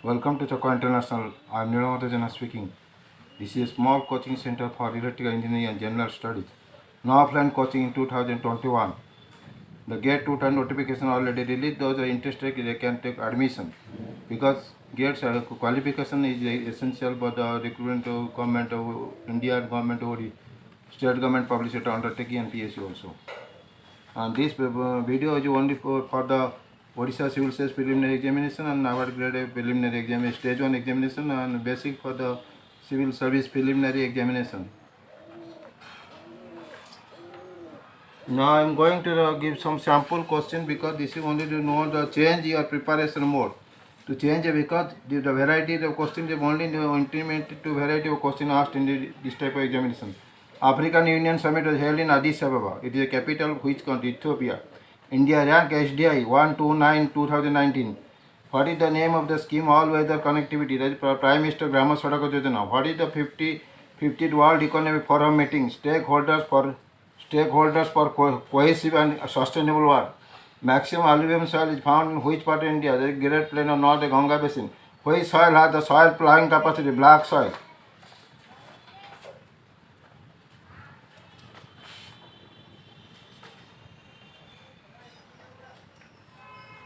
Welcome to Chakwa International. I am Nilamata Jana speaking. This is a small coaching center for electrical engineering and general studies. No offline coaching in 2021. The GATE 2000 notification already released. Those are interested, they can take admission. Because GATE qualification is essential for the recruitment of government of India, government or state government published undertaking and PSU also. And this video is only for the Odisha Civil Service Preliminary Examination and Nawad Grade Preliminary Examination, Stage 1 Examination and basic for the Civil Service Preliminary Examination. Now I am going to give some sample question because this is only to know the change your preparation mode. To change because the variety of questions is only intimate to variety of question asked in this type of examination. African Union Summit was held in Addis Ababa. It is a capital of which country? Ethiopia. India ranked HDI 129 2019. What is the name of the scheme All Weather Connectivity? That is Prime Minister Grama Sadaka Yojana. What is the 50th World Economic Forum meeting? Stakeholders for cohesive and sustainable work. Maximum alluvium soil is found in which part of India? The Great Plain of North, the Ganga Basin. Which soil has the soil plowing capacity? Black soil.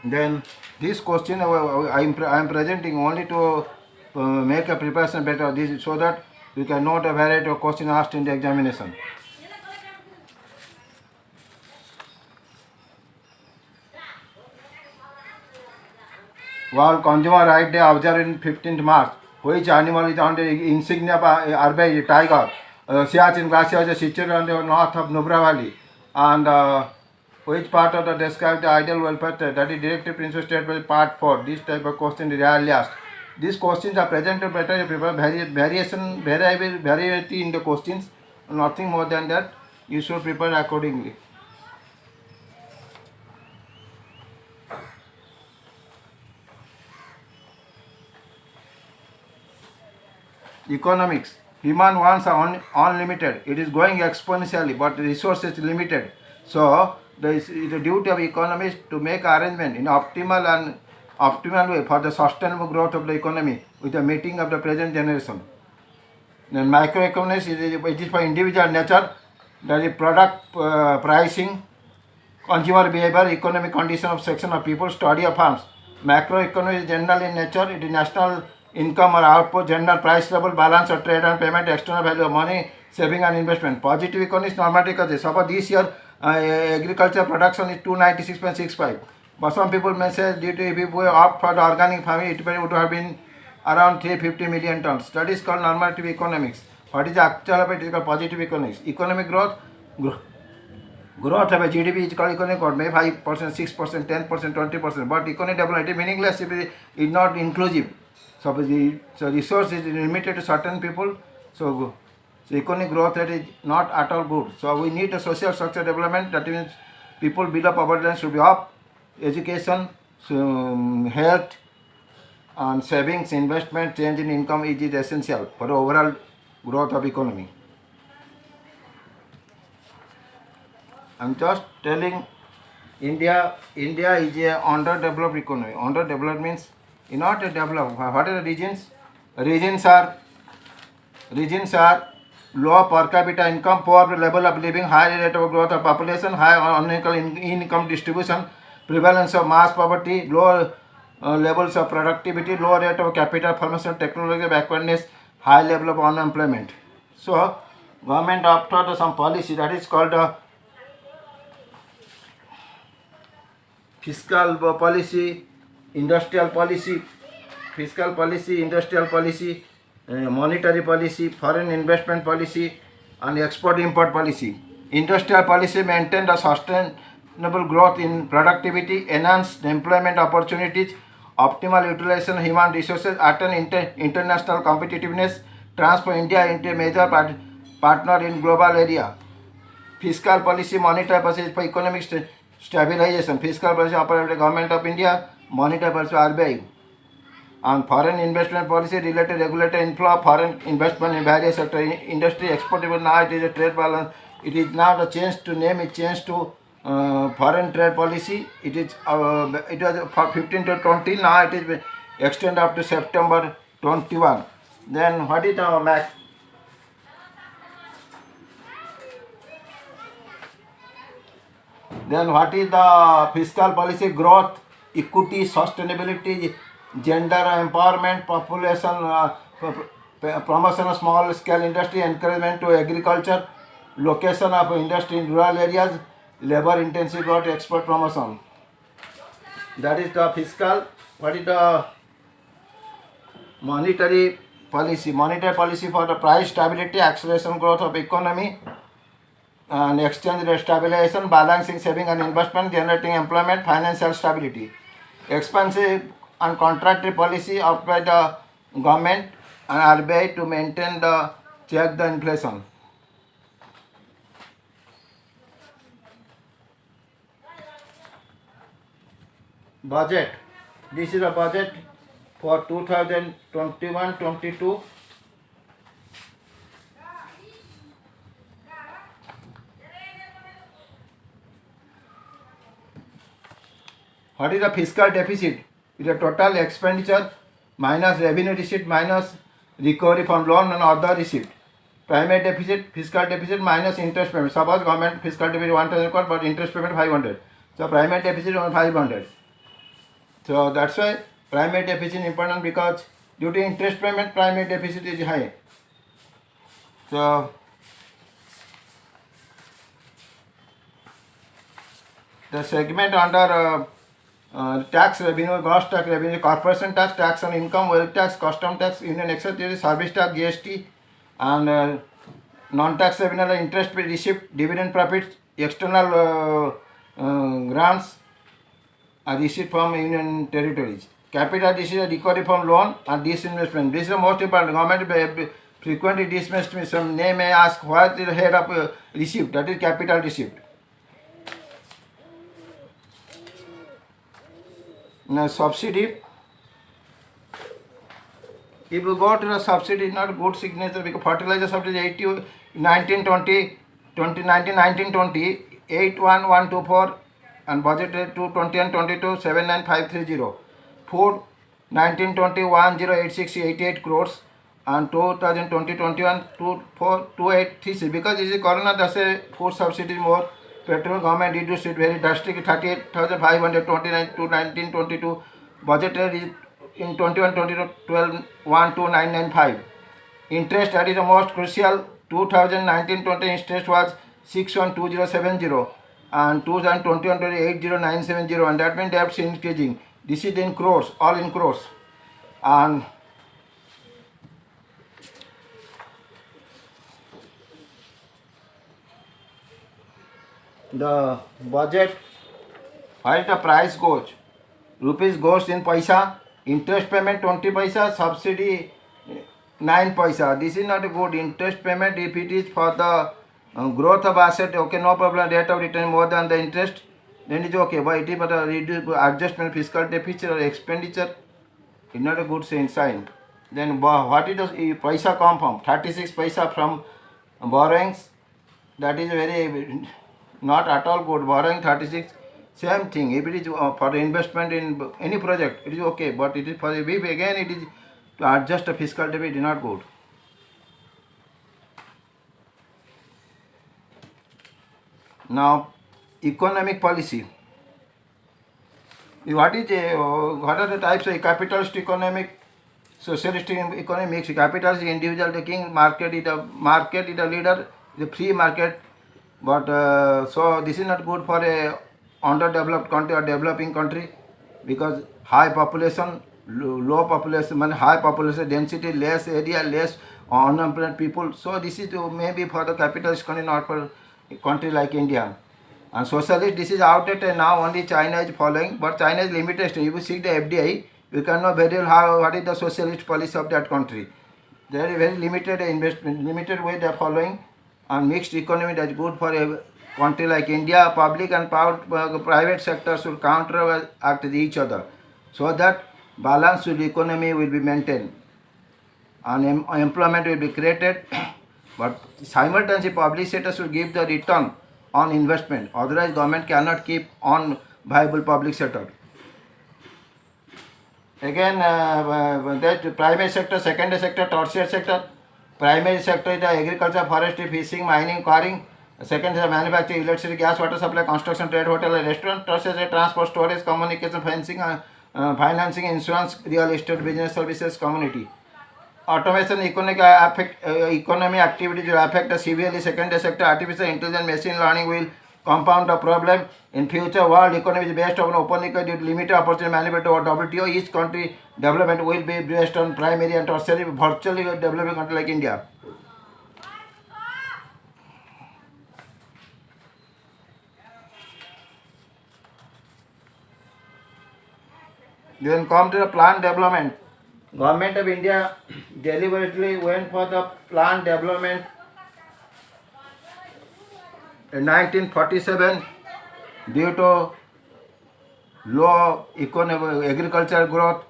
Then this question I am presenting only to make a preparation better. This is so that we can note a variety of questions asked in the examination. World Consumer Rights Day observed in 15th March. Which animal is on the insignia arbai tiger? Siachen Glacier is situated on the north of Nubra Valley. And which part of the described the ideal welfare state? That is directive principle state by part 4. This type of question is rarely asked. These questions are presented better variety in the questions. Nothing more than that. You should prepare accordingly. Economics. Human wants are unlimited. It is going exponentially, but the resources limited. So it is the duty of economists to make arrangement in optimal way for the sustainable growth of the economy with the meeting of the present generation. Then microeconomics it is for individual nature. That is product pricing, consumer behavior, economic condition of section of people, study of farms. Macroeconomics is general in nature. It is national income or output, general price level, balance of trade and payment, external value of money, saving and investment. Positive economics normative causes. Suppose this year agriculture production is 296.65. But some people may say due to if we opt for the organic farming, it would have been around 350 million tons. That is called normative economics. What is the actual of it is called positive economics. Economic growth of a GDP is called economic growth, maybe 5%, 6%, 10%, 20%. But economic development is meaningless if it is not inclusive. So resource is limited to certain people. So economic growth rate is not at all good. So we need a social structure development. That means people below poverty line should be up. Education, health, and savings, investment, change in income is essential for the overall growth of economy. I'm just telling India is a underdeveloped economy. Underdeveloped means not a developed. What are the regions? Regions are low per capita income, poor level of living, high rate of growth of population, high unequal income distribution, prevalence of mass poverty, low levels of productivity, low rate of capital formation, technology backwardness, high level of unemployment. So government after some policy that is called fiscal policy, industrial policy, monetary policy, foreign investment policy, and export-import policy. Industrial policy maintain the sustainable growth in productivity, enhance employment opportunities, optimal utilization of human resources, attain international competitiveness, transfer India into a major partner in global area. Fiscal policy, monetary policy for economic stabilization. Fiscal policy operated by the government of India, monetary policy RBI. And foreign investment policy related regulated inflow of foreign investment in various sectors. Industry export, even now it is a trade balance. It is now the change to name it changed to foreign trade policy. It was for 15 to 20. Now it is extend up to September 21. Then what is the max? Then what is the fiscal policy? Growth, equity, sustainability, gender empowerment, population, promotion of small scale industry, encouragement to agriculture, location of industry in rural areas, labor intensive growth, export promotion. That is the fiscal. What is the monetary policy? Monetary policy for the price stability, acceleration growth of economy, and exchange rate stabilization, balancing saving and investment, generating employment, financial stability. Expansive and contractory policy of by the government and RBI to maintain the check the inflation. Budget. This is a budget for 2021-22. What is the fiscal deficit? It is the total expenditure minus revenue receipt minus recovery from loan and other receipt. Primary deficit, fiscal deficit minus interest payment. Suppose government fiscal deficit 1000 crore but interest payment 500. So primary deficit on 500. So that's why primary deficit is important, because due to interest payment primary deficit is high. So the segment under tax revenue, gross tax revenue, corporation tax, tax on income, wealth tax, custom tax, union excise duty, service tax, GST, and non-tax revenue, interest receipt, dividend profits, external grants, receipt from union territories. Capital receipt, recovery from loan, and disinvestment. This is the most important. Government frequently disinvestment. Some name may ask what is the head of receipt. That is capital receipt. Now subsidy. If you go to the subsidy, not good signature, because fertilizer subsidy 80, 1920, 1920, 81124, and budgeted 220 and 22, 79530. Food 1920, 108688 crores, and 2020, 21, 2836. Because this is Corona, that's a food subsidy more. Petrol government reduced it very drastically, 38,529 to 1922. Budgeted is in 21, 22, 12, 12995. Interest, that is the most crucial. 2019-20 interest was 612070, and 2021-20 80970, and that means debts increasing. This is in crores, all in crores. And the budget, why the price goes? Rupees goes in paisa, interest payment 20 paisa, subsidy 9 paisa. This is not a good interest payment. If it is for the growth of asset, okay, no problem, rate of return more than the interest, then it is okay. But it is but a reduced adjustment, fiscal deficit or expenditure, it's not a good sign. Then what is the paisa come from? 36 paisa from borrowings. That is very not at all good. Borrowing 36, same thing. If it is for investment in any project, it is okay. But it is for the if again it is to adjust a fiscal deficit, it is not good. Now, economic policy. What are the types of capitalist economic, socialist economic? Mixed. Capitalist is individual taking, market is a leader, the free market. But so this is not good for a underdeveloped country or developing country, because high population, low population, high population density, less area, less unemployed people. So this is maybe for the capitalist country, not for a country like India. And socialist, this is outdated now. Only China is following, but China is limited. If you see the FDI, you can know very well what is the socialist policy of that country. They are very limited investment, limited way they are following. And mixed economy, that is good for a country like India. Public and private sector should counteract each other, so that balance to the economy will be maintained and employment will be created. But simultaneously, public sector should give the return on investment. Otherwise, government cannot keep on viable public sector. Again, that primary sector, secondary sector, tertiary sector. Primary sector is the agriculture, forestry, fishing, mining, quarrying. Second is the manufacturing, electricity, gas, water supply, construction, trade, hotel, and restaurant. Tertiary is transport, storage, communication, fencing, financing, insurance, real estate, business services, community. Automation economy activities will affect the severely secondary sector. Artificial intelligence, machine learning will compound the problem. In future, world economy is based on open economy with limited opportunity management over WTO. Each country development will be based on primary and tertiary, virtually developing country like India. Then come to the plant development. Government of India deliberately went for the plant development in 1947 due to low economic agriculture growth,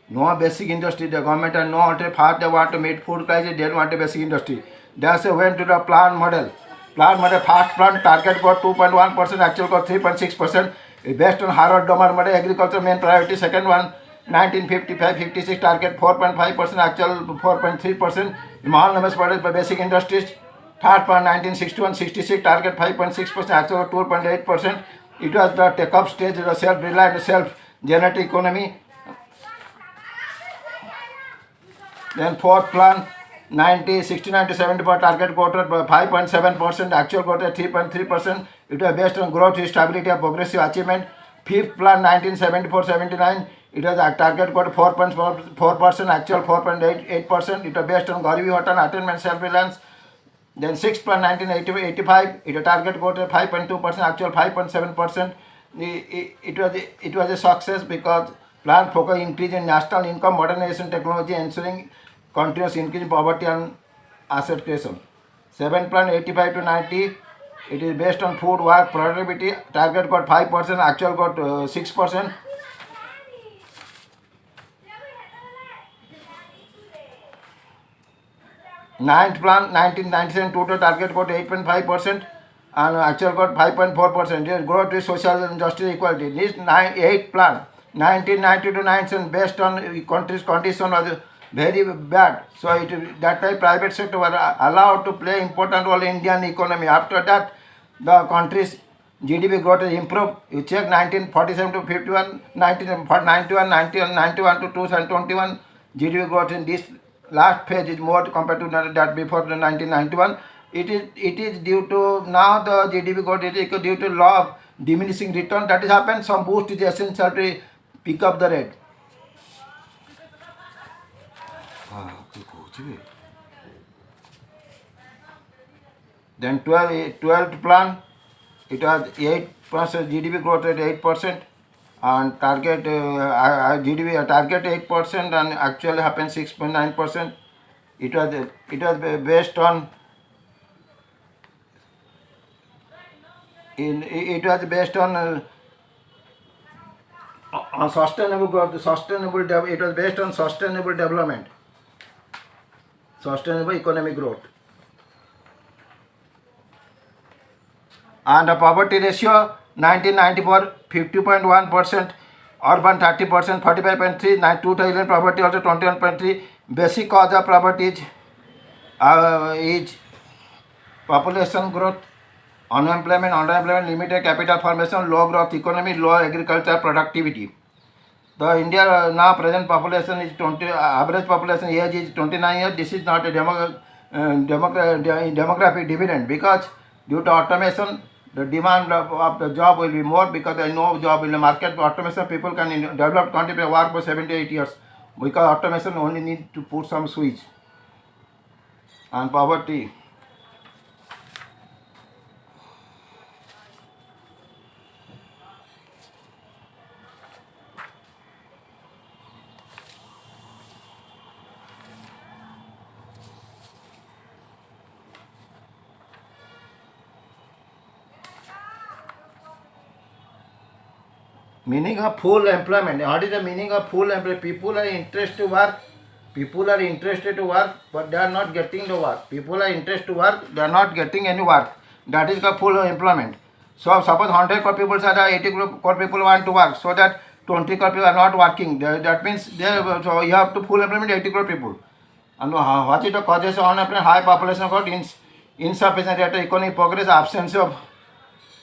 no basic industry. The government and no alternative path. They want to meet food crisis. They don't want a basic industry. That's went to the plant model. Plant model, fast plant target got 2.1%, actual got 3.6%. Based on Harvard Domer model, agriculture main priority. Second one, 1955-56 target 4.5%, actual 4.3%. Small numbers model by basic industries. Third one, 1961-66 target 5.6%, actual 2.8%. It was the take-up stage, the self-reliant, self-generative economy. Then fourth plan, 69-74 target quota 5.7%, actual quota 3.3%. It was based on growth, stability, and progressive achievement. Fifth plan, 1974-79, it was a target quota 4.4%, actual 4.88%. It was based on Garibi Hotan attainment, self-reliance. Then sixth plan, 1985, it was target quota 5.2%, actual 5.7%. It was a success because plan focus increase in national income, modernization, technology, ensuring continuous increase in poverty and asset creation. Seventh plan, 85 to 90, it is based on food, work, productivity. Target got 5%, actual got 6%. Ninth plan, 1997, total target got 8.5%, and actual got 5.4%. Growth with social justice equality. This eighth plan, 1990 to 97, based on country's condition was very bad. So that time private sector was allowed to play important role in Indian economy. After that, the country's GDP growth has improved. You check 1947 to 51, 1991, 91 to 2021, GDP growth in this last phase is more compared to that before the 1991. It is due to now the GDP growth is due to law of diminishing return. That is happened. Some boost is essential to pick up the rate. Then 12th plan, it was 8% GDP growth at 8%, and target GDP target 8%, and actually happened 6.9%. It was based on on sustainable growth, it was based on sustainable development, sustainable economic growth. And the poverty ratio, 1994, 50.1%, urban 30%, 45.3, 2000 poverty also 21.3. Basic cause of poverty is population growth, unemployment, limited capital formation, low growth economy, low agriculture productivity. The India now present population is average population age is 29 years. This is not a demographic dividend, because due to automation, the demand of the job will be more, because there is no job in the market. Automation, people can develop country work for 7 to 8 years, because automation only need to put some switch. And poverty, meaning of full employment. What is the meaning of full employment? People are interested to work. People are interested to work, but they are not getting the work. People are interested to work, they are not getting any work. That is the full employment. So suppose 100 crore people say that 80 crore people want to work. So that 20 crore people are not working. That means so you have to full employment 80 crore people. And what is the causes of unemployment? High population growth, insufficient rate of economic progress, absence of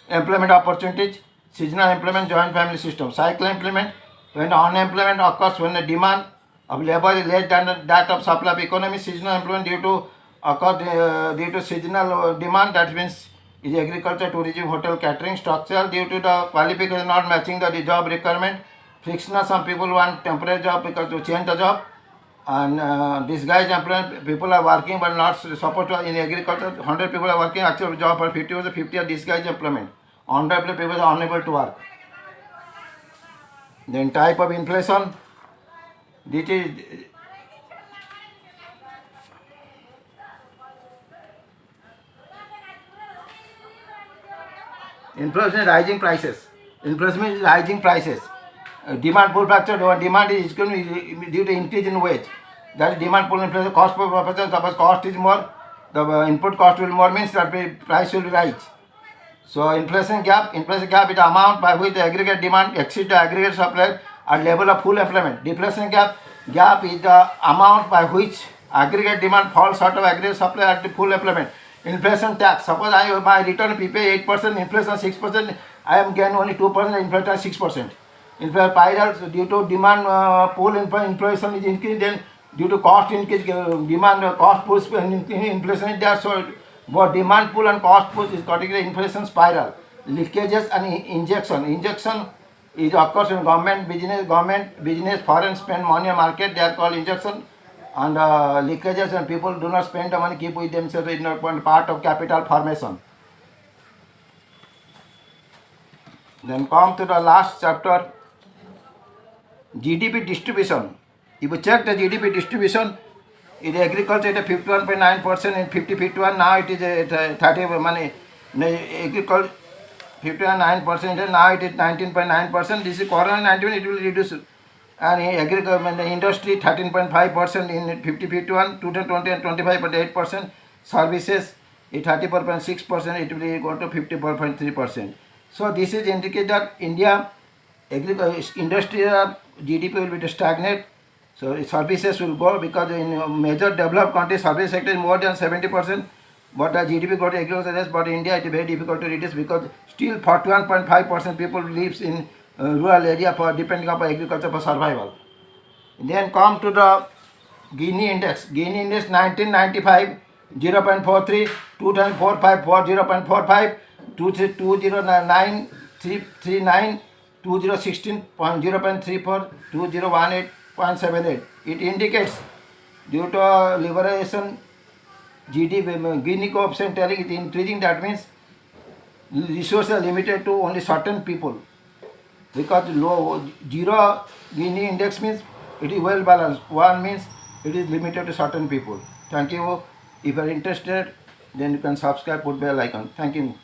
employment opportunities, seasonal employment, joint family system, cycle employment. When unemployment occurs when the demand of labor is less than that of supply of economy, seasonal employment due to seasonal demand. That means is agriculture, tourism, hotel, catering. Structural due to the qualification not matching the job requirement. Frictional, some people want temporary job because to change the job. And disguised employment, people are working but not supposed to. In agriculture, 100 people are working actual job, but 50 are disguised employment. 100 people are unable to work. Then type of inflation, this is inflation is rising prices. Inflation is rising prices. Demand pull factor, demand is going to be due to increase in wage. That is demand pull inflation. Cost per person, suppose cost is more, the input cost will more, means that price will rise. So inflation gap is the amount by which the aggregate demand exceeds the aggregate supply at level of full employment. Deflation gap is the amount by which aggregate demand falls short of aggregate supply at the full employment. Inflation tax, suppose my return pay 8%, inflation 6%, I am gain only 2%, inflation 6%. Inflation spiral due to demand pull inflation is increased, then due to cost increase, demand cost push inflation is there. So both demand pull and cost push is category inflation spiral. Leakages and injection. Injection is occurs in government business, foreign spend money market. They are called injection. And leakages and people do not spend the money, keep with themselves, is not part of capital formation. Then come to the last chapter, GDP distribution. If you check the GDP distribution, in agriculture it is 51.9% in 50-51, now it is 30 money. Agriculture 59%, now it is 19.9%. This is Corona-19, it will reduce. And agriculture, the industry 13.5% in 50-51, 2020 and 25.8%. Services is 34.6%, it will go to 54.3%. So this is indicate that India industrial GDP will be stagnant. So services will go, because in major developed countries service sector is more than 70%, but the GDP got to agriculture, but in India it is very difficult to reduce, because still 41.5% people lives in rural area for depending upon agriculture for survival. Then come to the Gini index. Gini index 1995 0.43, 2004 0.45, 2009 339, 2016 0.34, 2018 0.78. It indicates due to liberalization GDP Gini coefficient telling is increasing. That means resources are limited to only certain people, because low zero Gini index means it is well balanced. One means it is limited to certain people. Thank you. If you are interested, then you can subscribe, put bell icon. Thank you.